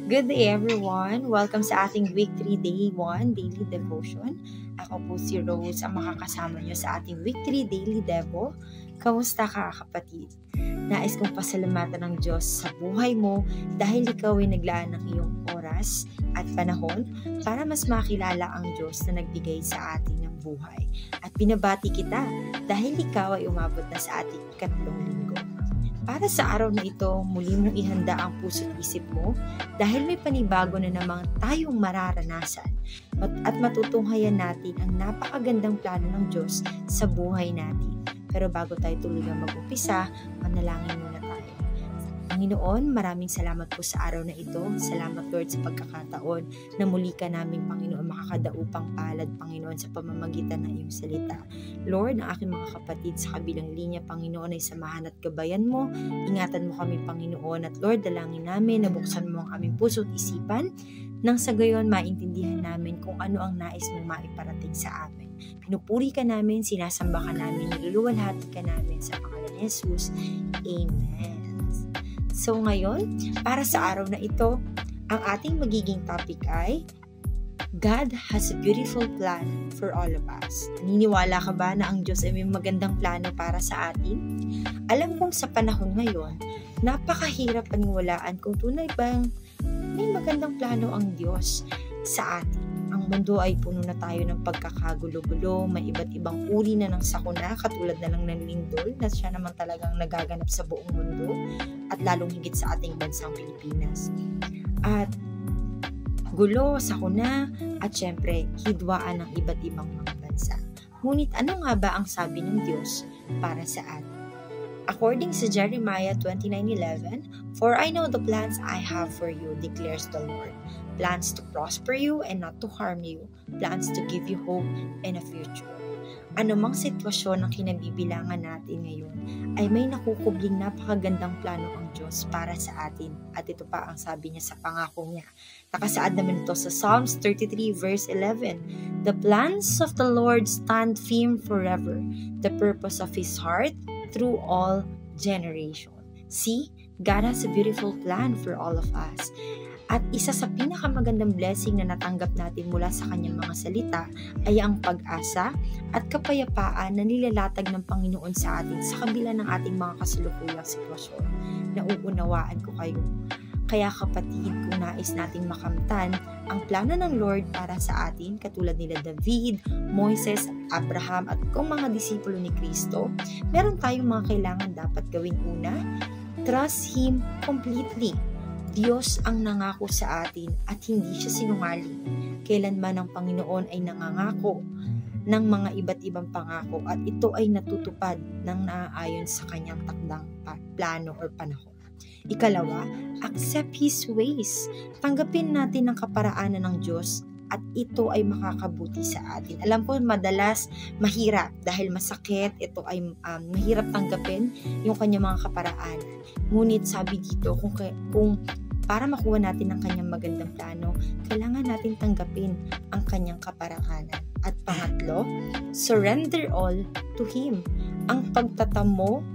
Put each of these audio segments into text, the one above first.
Good day everyone! Welcome sa ating Week 3 Day 1 Daily Devotion. Ako po si Rose ang makakasama nyo sa ating Week 3 Daily Devo. Kamusta ka kapatid? Nais kong pasalamatan ng Diyos sa buhay mo dahil ikaw ay naglaan ng iyong oras at panahon para mas makilala ang Diyos na nagbigay sa atin ng buhay. At binabati kita dahil ikaw ay umabot na sa ating ikatlong linggo. Para sa araw na ito, muli mong ihanda ang puso at isip mo dahil may panibago na namang tayong mararanasan at matutunghayan natin ang napakagandang plano ng Diyos sa buhay natin. Pero bago tayo tuluyang mag-umpisa, manalangin muna tayo. Panginoon, maraming salamat po sa araw na ito. Salamat Lord sa pagkakataon na muli ka namin Panginoon makakadaupang palad Panginoon sa pamamagitan ng iyong salita. Lord, ang aking mga kapatid sa kabilang linya Panginoon ay samahan at gabayan mo. Ingatan mo kami Panginoon at Lord, dalangin namin na buksan mo ang aming puso at isipan nang sa gayon maintindihan namin kung ano ang nais mong maiparating sa amin. Pinupuri ka namin, sinasamba ka namin, niluluwalhati ka namin sa pangalan ni Jesus. Amen. So ngayon, para sa araw na ito, ang ating magiging topic ay God has a beautiful plan for all of us. Naniniwala ka ba na ang Diyos ay may magandang plano para sa atin? Alam kong sa panahon ngayon, napakahirap paniwalaan kung tunay bang may magandang plano ang Diyos sa atin. Ang mundo ay puno na tayo ng pagkakagulo-gulo, may iba't ibang uri na ng sakuna, katulad na lang ng lindol na siya naman talagang nagaganap sa buong mundo at lalong higit sa ating bansang Pilipinas. At gulo, sakuna, at syempre, hidwaan ng iba't ibang mga bansa. Ngunit ano nga ba ang sabi ng Diyos para sa atin? According sa Jeremiah 29:11, "For I know the plans I have for you, declares the Lord. Plans to prosper you and not to harm you. Plans to give you hope and a future." Anumang sitwasyon ang kinabibilangan natin ngayon ay may nakukubling napakagandang plano ang Diyos para sa atin. At ito pa ang sabi niya sa pangako niya. Nakasaad naman ito sa Psalms 33 verse 11. "The plans of the Lord stand firm forever, the purpose of His heart through all generation." See, God has a beautiful plan for all of us. At isa sa pinakamagandang blessing na natanggap natin mula sa kanyang mga salita ay ang pag-asa at kapayapaan na nilalatag ng Panginoon sa atin sa kabila ng ating mga kasalukuyang sitwasyon. Nauunawaan ko kayo. Kaya kapatid, kung nais nating makamtan ang plano ng Lord para sa atin, katulad nila David, Moises, Abraham at kung mga disipulo ni Kristo, meron tayong mga kailangan dapat gawin. Una, trust Him completely. Diyos ang nangako sa atin at hindi siya sinungaling. Kailanman ang Panginoon ay nangangako ng mga iba't ibang pangako at ito ay natutupad ng naaayon sa kanyang takdang plano or panahon. Ikalawa, accept His ways. Tanggapin natin ang kaparaanan ng Diyos at ito ay makakabuti sa atin. Alam ko madalas mahirap dahil masakit, ito ay mahirap tanggapin yung kanyang mga kaparaanan. Ngunit sabi dito, kung para makuha natin ang kanyang magandang plano, kailangan natin tanggapin ang kanyang kaparaanan. At pangatlo, surrender all to Him. Ang pagtatamo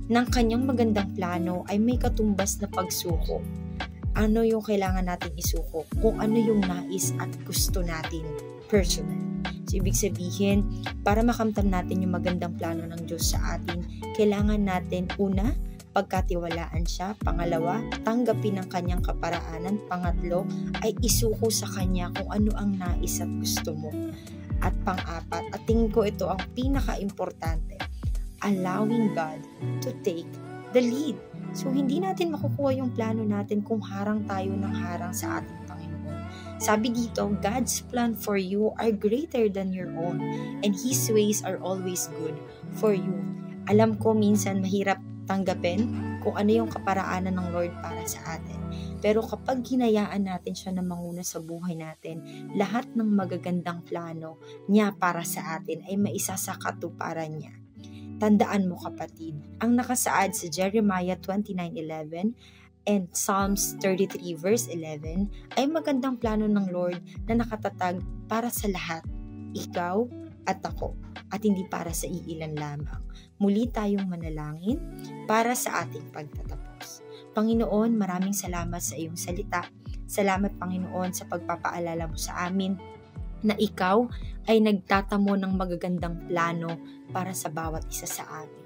ng kanyang magandang plano ay may katumbas na pagsuko. Ano yung kailangan natin isuko? Kung ano yung nais at gusto natin personal. So, ibig sabihin, para makamtan natin yung magandang plano ng Diyos sa atin, kailangan natin una, pagkatiwalaan siya. Pangalawa, tanggapin ang kanyang kaparaanan. Pangatlo, ay isuko sa kanya kung ano ang nais at gusto mo. At pang-apat, at tingin ko ito ang pinaka-importante, allowing God to take the lead. So, hindi natin makukuha yung plano natin kung harang tayo ng harang sa ating Panginoon. Sabi dito, God's plan for you are greater than your own, and His ways are always good for you. Alam ko minsan mahirap tanggapin kung ano yung kaparaanan ng Lord para sa atin. Pero kapag hinayaan natin siya na manguna sa buhay natin, lahat ng magagandang plano niya para sa atin ay maisa sa katuparan niya. Tandaan mo kapatid, ang nakasaad sa Jeremiah 29:11 and Psalms 33 verse 11 ay magandang plano ng Lord na nakatatag para sa lahat, ikaw at ako, at hindi para sa iilan lamang. Muli tayong manalangin para sa ating pagtatapos. Panginoon, maraming salamat sa iyong salita. Salamat, Panginoon, sa pagpapaalala mo sa amin na ikaw ay nagtatamo ng magagandang plano para sa bawat isa sa amin.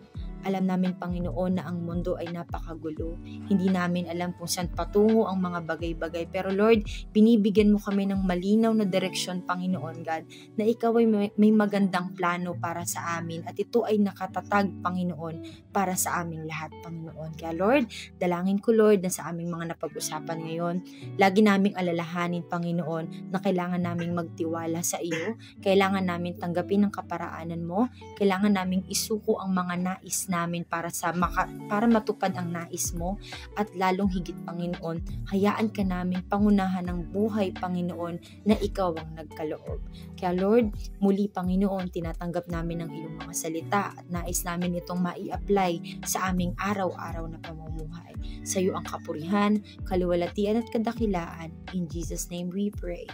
Alam namin, Panginoon, na ang mundo ay napakagulo. Hindi namin alam kung saan patungo ang mga bagay-bagay. Pero Lord, binibigyan mo kami ng malinaw na direksyon, Panginoon God, na ikaw ay may magandang plano para sa amin. At ito ay nakatatag, Panginoon, para sa aming lahat, Panginoon. Kaya Lord, dalangin ko, Lord, na sa aming mga napag-usapan ngayon, lagi naming alalahanin, Panginoon, na kailangan naming magtiwala sa iyo. Kailangan namin tanggapin ang kaparaanan mo. Kailangan naming isuko ang mga nais namin para matupad ang nais mo, at lalong higit, Panginoon, hayaan ka namin pangunahan ng buhay, Panginoon, na ikaw ang nagkaloob. Kaya Lord, muli, Panginoon, tinatanggap namin ang iyong mga salita at nais namin itong mai-apply sa aming araw-araw na pamumuhay. Sa iyo ang kapurihan, kaluwalhatian at kadakilaan. In Jesus' name we pray.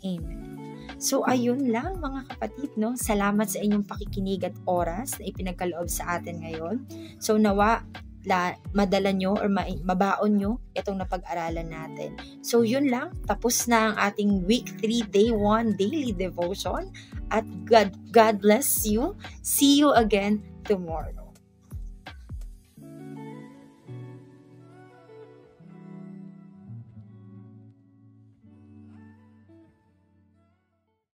Amen. So ayun lang mga kapatid, no? Salamat sa inyong pakikinig at oras na ipinagkaloob sa atin ngayon. So nawa madala nyo or mabaon nyo itong napag-aralan natin. So yun lang, tapos na ang ating week 3 day 1 daily devotion, at God bless you. See you again tomorrow.